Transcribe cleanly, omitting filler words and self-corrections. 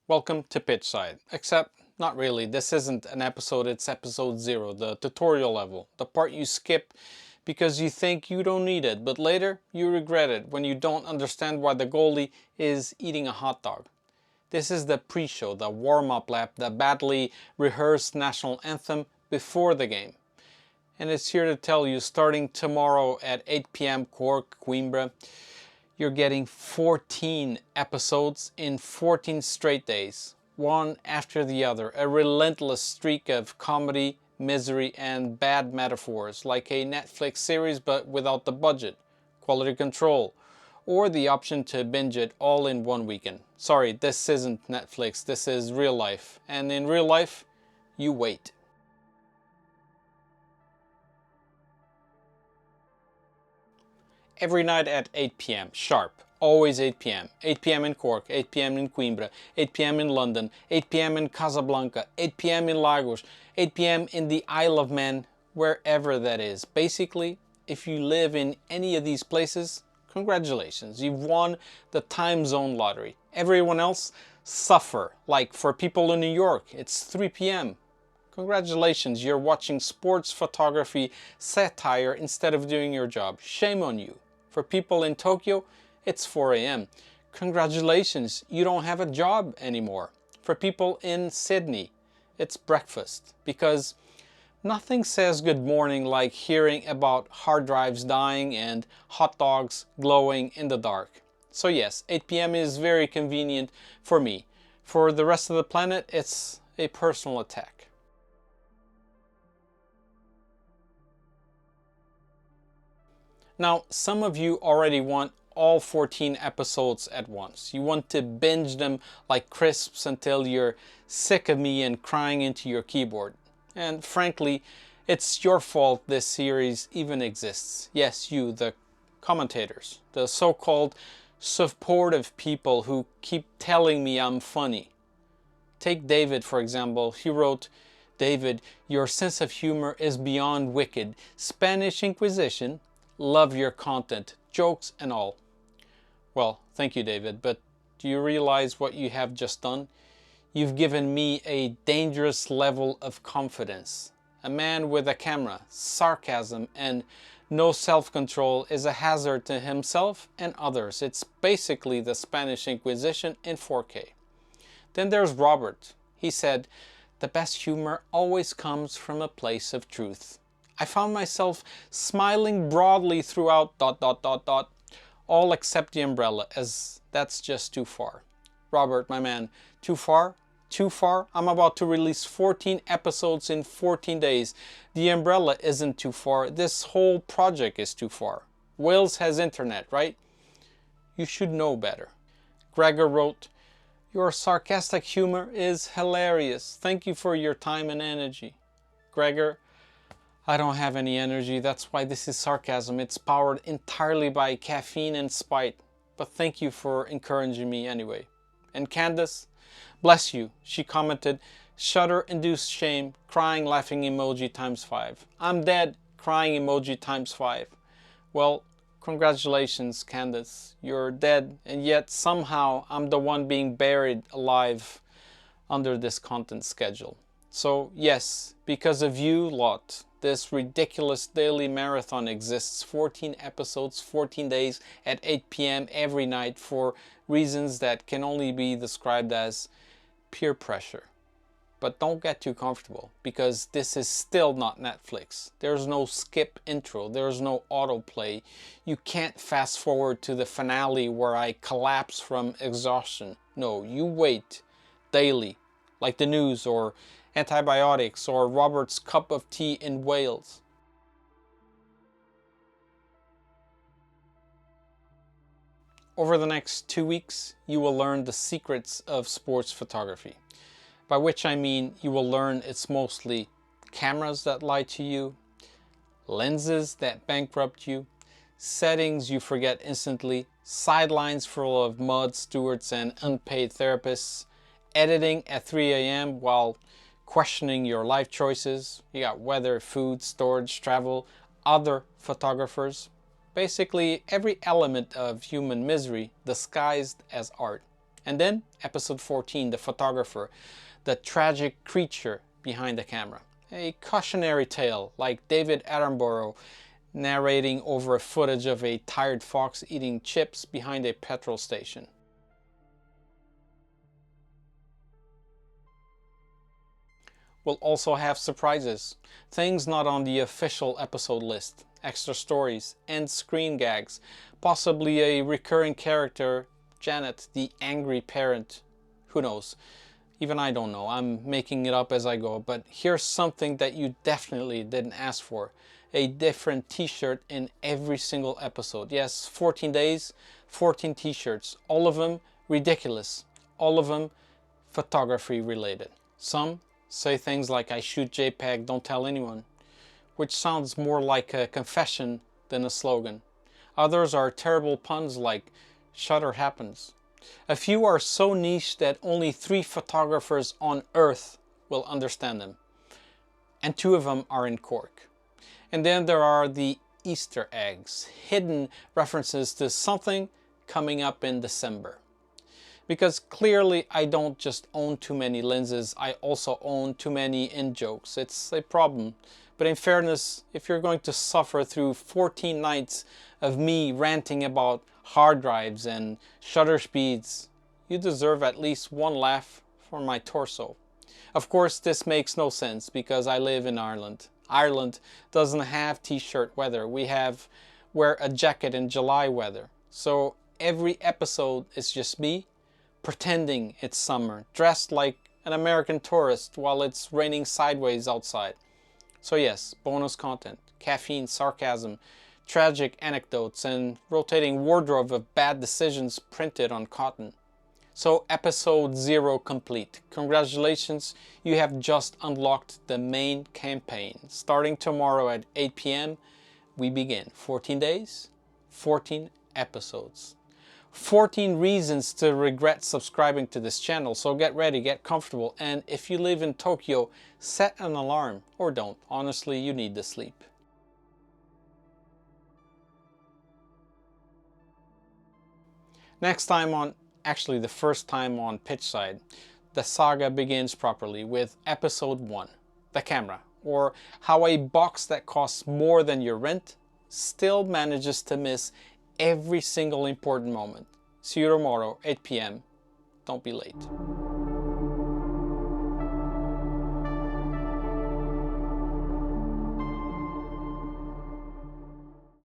Welcome to Pitchside, except not really. This isn't an episode, it's episode 0, the tutorial level, the part you skip because you think you don't need it, but later you regret it when you don't understand why the goalie is eating a hot dog. This is the pre-show, the warm-up lap, the badly rehearsed national anthem before the game. And it's here to tell you, starting tomorrow at 8 p.m. Cork, Coimbra, you're getting 14 episodes in 14 straight days, one after the other, a relentless streak of comedy, misery and bad metaphors, like a Netflix series but without the budget, quality control, or the option to binge it all in one weekend. Sorry, this isn't Netflix, this is real life, and in real life, you wait. Every night at 8 p.m. sharp, always 8 p.m. 8 p.m. in Cork, 8 p.m. in Coimbra, 8 p.m. in London, 8 p.m. in Casablanca, 8 p.m. in Lagos, 8 p.m. in the Isle of Man, wherever that is. Basically, if you live in any of these places, congratulations, you've won the time zone lottery. Everyone else suffer. Like for people in New York, it's 3 p.m. Congratulations, you're watching sports photography satire instead of doing your job. Shame on you. For people in Tokyo, it's 4 a.m. Congratulations, you don't have a job anymore. For people in Sydney, it's breakfast. Because nothing says good morning like hearing about hard drives dying and hot dogs glowing in the dark. So yes, 8 p.m. is very convenient for me. For the rest of the planet, it's a personal attack. Now, some of you already want all 14 episodes at once. You want to binge them like crisps until you're sick of me and crying into your keyboard. And frankly, it's your fault this series even exists. Yes, you, the commentators, the so-called supportive people who keep telling me I'm funny. Take David, for example. He wrote, "David, your sense of humor is beyond wicked. Spanish Inquisition. Love your content, jokes and all." Well, thank you, David, but do you realize what you have just done? You've given me a dangerous level of confidence. A man with a camera, sarcasm and no self-control is a hazard to himself and others. It's basically the Spanish Inquisition in 4K. Then there's Robert. He said, "The best humor always comes from a place of truth." I found myself smiling broadly throughout ... all except the umbrella, as that's just too far. Robert, my man, too far? Too far? I'm about to release 14 episodes in 14 days. The umbrella isn't too far. This whole project is too far. Wales has internet, right? You should know better. Gregor wrote, "Your sarcastic humor is hilarious. Thank you for your time and energy." Gregor, I don't have any energy, that's why this is sarcasm. It's powered entirely by caffeine and spite. But thank you for encouraging me anyway. And Candace, bless you. She commented, "Shudder-induced shame, crying laughing emoji times 5. I'm dead, crying emoji times 5. Well, congratulations, Candace. You're dead, and yet somehow I'm the one being buried alive under this content schedule. So yes, because of you lot, this ridiculous daily marathon exists. 14 episodes, 14 days at 8 p.m. every night for reasons that can only be described as peer pressure. But don't get too comfortable, because this is still not Netflix. There's no skip intro, there's no autoplay. You can't fast forward to the finale where I collapse from exhaustion. No, you wait daily, like the news or antibiotics or Robert's cup of tea in Wales. Over the next 2 weeks, you will learn the secrets of sports photography. By which I mean you will learn it's mostly cameras that lie to you, lenses that bankrupt you, settings you forget instantly, sidelines full of mud stewards and unpaid therapists, editing at 3 a.m. while questioning your life choices. You got weather, food, storage, travel, other photographers. Basically every element of human misery disguised as art. And then episode 14, the photographer, the tragic creature behind the camera. A cautionary tale like David Attenborough narrating over footage of a tired fox eating chips behind a petrol station. We'll also have surprises, things not on the official episode list, extra stories, and screen gags, possibly a recurring character, Janet, the angry parent, who knows. Even I don't know, I'm making it up as I go, but here's something that you definitely didn't ask for. A different t-shirt in every single episode. Yes, 14 days, 14 t-shirts, all of them ridiculous, all of them photography related. Some say things like I shoot JPEG, don't tell anyone, which sounds more like a confession than a slogan. Others are terrible puns like shutter happens. A few are so niche that only 3 photographers on Earth will understand them. And 2 of them are in Cork. And then there are the Easter eggs, hidden references to something coming up in December. Because clearly I don't just own too many lenses, I also own too many in-jokes. It's a problem. But in fairness, if you're going to suffer through 14 nights of me ranting about hard drives and shutter speeds, you deserve at least one laugh for my torso. Of course, this makes no sense because I live in Ireland. Ireland doesn't have t-shirt weather. We have wear a jacket in July weather. So every episode is just me pretending it's summer, dressed like an American tourist while it's raining sideways outside. So yes, bonus content, caffeine, sarcasm, tragic anecdotes, and rotating wardrobe of bad decisions printed on cotton. So episode 0 complete. Congratulations, you have just unlocked the main campaign. Starting tomorrow at 8 p.m, we begin. 14 days, 14 episodes. 14 reasons to regret subscribing to this channel, so get ready, get comfortable, and if you live in Tokyo, set an alarm, or don't. Honestly, you need the sleep. Next time on, actually the first time on Pitchside, the saga begins properly with episode 1, the camera, or how a box that costs more than your rent still manages to miss every single important moment. See you tomorrow, 8 p.m. Don't be late.